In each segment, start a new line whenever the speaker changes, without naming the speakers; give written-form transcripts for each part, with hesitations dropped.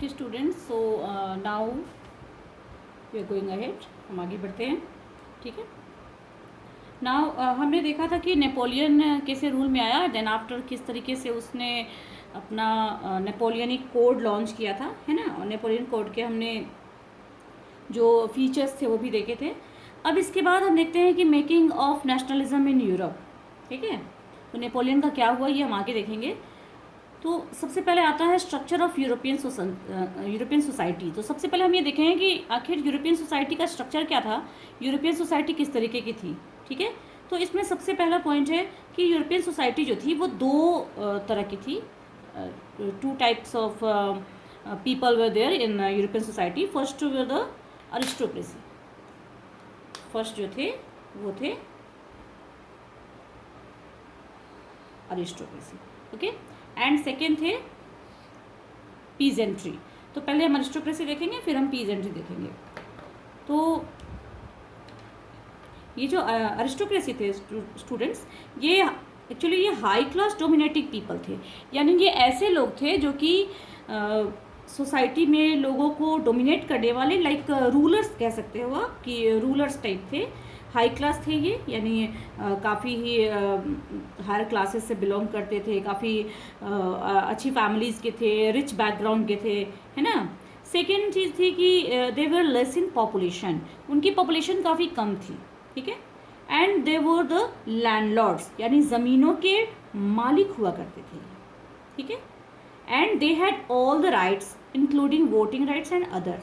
Okay students, so now we are going ahead, हम आगे बढ़ते हैं. ठीक है. नाउ हमने देखा था कि नेपोलियन कैसे रूल में आया, देन आफ्टर किस तरीके से उसने अपना नेपोलियनिक कोड लॉन्च किया था, है ना. और नेपोलियन कोड के हमने जो फीचर्स थे वो भी देखे थे. अब इसके बाद हम देखते हैं कि making of nationalism in Europe. ठीक है. तो नेपोलियन का क्या हुआ ये हम आगे देखेंगे. तो सबसे पहले आता है स्ट्रक्चर ऑफ यूरोपियन सोसाइटी. तो सबसे पहले हम ये देखें कि आखिर यूरोपियन सोसाइटी का स्ट्रक्चर क्या था, यूरोपियन सोसाइटी किस तरीके की थी. ठीक है. तो इसमें सबसे पहला पॉइंट है कि यूरोपियन सोसाइटी जो थी वो दो तरह की थी. Two types of people were there in European society. First were the aristocracy. First जो थे वो थे अरिस्टोक्रेसी. ओके. एंड सेकेंड थे पीजेंट्री. तो पहले हम अरिस्टोक्रेसी देखेंगे, फिर हम पीजेंट्री देखेंगे. तो ये जो अरिस्टोक्रेसी थे स्टूडेंट्स, ये एक्चुअली ये हाई क्लास डोमिनेटिंग पीपल थे. यानी ये ऐसे लोग थे जो कि सोसाइटी में लोगों को डोमिनेट करने वाले, लाइक रूलर्स कह सकते हो आप, कि रूलर्स टाइप थे. हाई क्लास थे ये, यानी काफ़ी ही हायर क्लासेस से बिलोंग करते थे, काफ़ी अच्छी फैमिलीज़ के थे, रिच बैकग्राउंड के थे, है ना. सेकेंड चीज़ थी कि they were less in population. उनकी पॉपुलेशन काफ़ी कम थी. ठीक है. And they were the landlords, यानी ज़मीनों के मालिक हुआ करते थे. ठीक है. And they had all the rights including voting rights and other.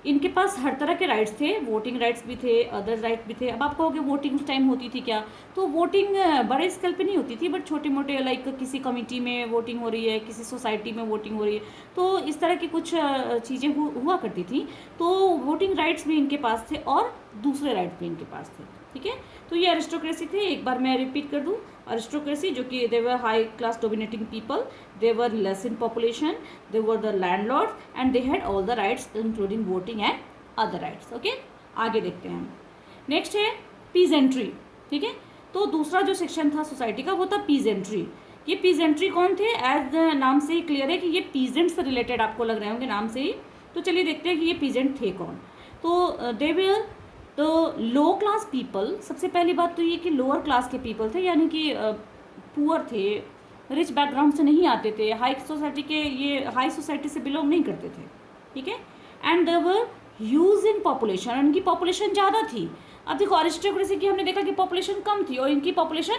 इनके पास हर तरह के राइट्स थे, वोटिंग राइट्स भी थे, अदर राइट भी थे. अब आप कहोगे वोटिंग उस टाइम होती थी क्या, तो वोटिंग बड़े स्केल पे नहीं होती थी, बट छोटे मोटे, लाइक किसी कमेटी में वोटिंग हो रही है, किसी सोसाइटी में वोटिंग हो रही है, तो इस तरह की कुछ चीज़ें हुआ करती थी. तो वोटिंग राइट्स भी इनके पास थे और दूसरे राइट्स भी इनके पास थे. ठीक है. तो ये अरिस्टोक्रेसी थे. एक बार मैं रिपीट कर दूँ. अरिस्टोक्रेसी जो कि they were high class dominating people, they were less in population, they were the landlords and they had all the rights including voting and other rights. okay. आगे देखते हैं हम. नेक्स्ट है पीजेंट्री. ठीक है. तो दूसरा जो सेक्शन था सोसाइटी का वो था पीजेंट्री. ये पीजेंट्री कौन थे, एज नाम से ही क्लियर है कि ये पीजेंट से रिलेटेड आपको लग रहे होंगे नाम से ही. तो चलिए देखते हैं कि ये पीजेंट थे कौन. तो they were the low class people. सबसे पहली बात तो ये कि लोअर क्लास के पीपल थे, यानी कि पुअर थे, रिच बैकग्राउंड से नहीं आते थे, हाई सोसाइटी के, ये हाई सोसाइटी से बिलोंग नहीं करते थे. ठीक है. And they were huge in population. इनकी पॉपुलेशन ज़्यादा थी. अब देखो अरिस्टोक्रेसी की हमने देखा कि पॉपुलेशन कम थी और इनकी पॉपुलेशन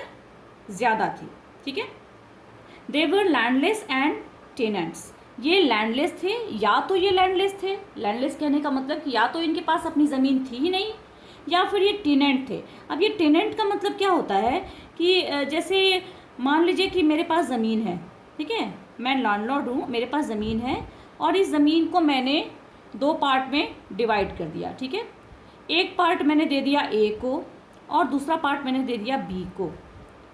ज़्यादा थी. ठीक है. दे वर लैंडलेस एंड टेनेंट्स. ये लैंडलेस थे, या तो ये लैंडलेस थे, लैंडलेस कहने का मतलब कि या तो इनके पास अपनी ज़मीन थी ही नहीं, या फिर ये टेनेंट थे. अब ये टेनेंट का मतलब क्या होता है कि जैसे मान लीजिए कि मेरे पास ज़मीन है. ठीक है. मैं लैंडलॉर्ड हूँ, मेरे पास ज़मीन है और इस ज़मीन को मैंने दो पार्ट में डिवाइड कर दिया. ठीक है. एक पार्ट मैंने दे दिया ए को और दूसरा पार्ट मैंने दे दिया बी को,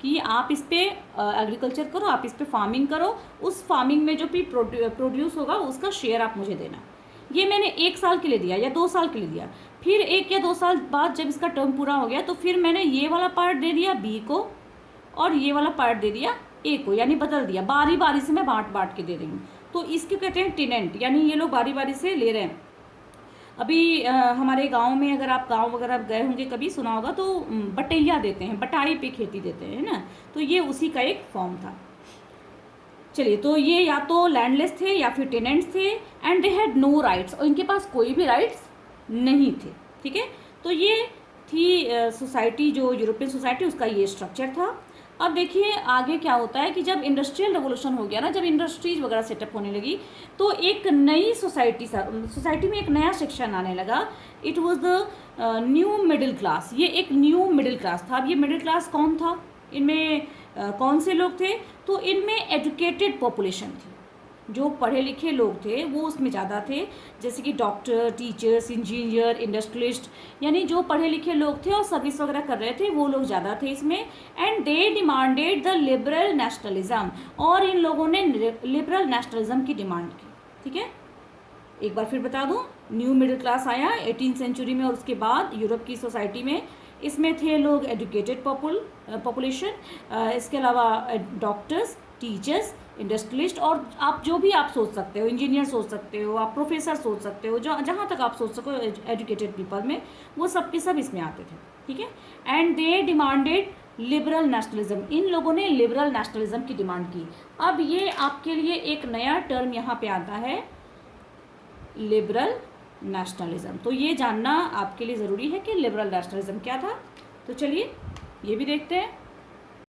कि आप इस पे एग्रीकल्चर करो, आप इस पे फार्मिंग करो, उस फार्मिंग में जो भी प्रोड्यूस होगा उसका शेयर आप मुझे देना. ये मैंने 1 साल के लिए दिया या 2 साल के लिए दिया. फिर 1 या 2 साल बाद जब इसका टर्म पूरा हो गया तो फिर मैंने ये वाला पार्ट दे दिया बी को और ये वाला पार्ट दे दिया ए को, यानी बदल दिया. बारी बारी से मैं बांट के दे रही हूँ. तो इसके कहते हैं टेनेंट, यानी ये लोग बारी बारी से ले रहे हैं. अभी हमारे गांव में, अगर आप गांव वगैरह गए होंगे, कभी सुना होगा, तो बटैया देते हैं, बटाई पे खेती देते हैं, है ना. तो ये उसी का एक फॉर्म था. चलिए, तो ये या तो लैंडलेस थे या फिर टेनेंट्स थे. And they had no rights, और इनके पास कोई भी राइट्स नहीं थे. ठीक है. तो ये थी सोसाइटी, जो यूरोपियन सोसाइटी, उसका ये स्ट्रक्चर था. अब देखिए आगे क्या होता है कि जब इंडस्ट्रियल रेवोल्यूशन हो गया ना, जब इंडस्ट्रीज वगैरह सेटअप होने लगी, तो एक नई सोसाइटी में एक नया सेक्शन आने लगा. It was the new middle class. ये एक न्यू मिडिल क्लास था. अब ये मिडिल क्लास कौन था, इनमें कौन से लोग थे, तो इनमें एजुकेटेड पॉपुलेशन थी. जो पढ़े लिखे लोग थे वो उसमें ज़्यादा थे, जैसे कि डॉक्टर, टीचर्स, इंजीनियर, इंडस्ट्रियलिस्ट, यानी जो पढ़े लिखे लोग थे और सर्विस वगैरह कर रहे थे वो लोग ज़्यादा थे इसमें. And they demanded the liberal nationalism, और इन लोगों ने लिबरल नेशनलिज्म की डिमांड की. ठीक है. एक बार फिर बता दूं, न्यू मिडिल क्लास आया 18th सेंचुरी में और उसके बाद यूरोप की सोसाइटी में. इसमें थे लोग एजुकेटेड पॉपुलेशन, इसके अलावा डॉक्टर्स, टीचर्स, इंडस्ट्रियलिस्ट, और आप जो भी आप सोच सकते हो, इंजीनियर सोच सकते हो, आप प्रोफेसर सोच सकते हो, जहाँ तक आप सोच सको एजुकेटेड पीपल में, वो सब के सब इसमें आते थे, ठीक है। And they demanded liberal nationalism, इन लोगों ने लिबरल नेशनलिज्म की डिमांड की। अब ये आपके लिए एक नया टर्म यहाँ पे आता है, लिबरल नेशनलिज्म। तो ये जानना आपके लिए ज़रूरी है कि लिबरल नेशनलिज्म क्या था। तो चलिए ये भी देखते हैं।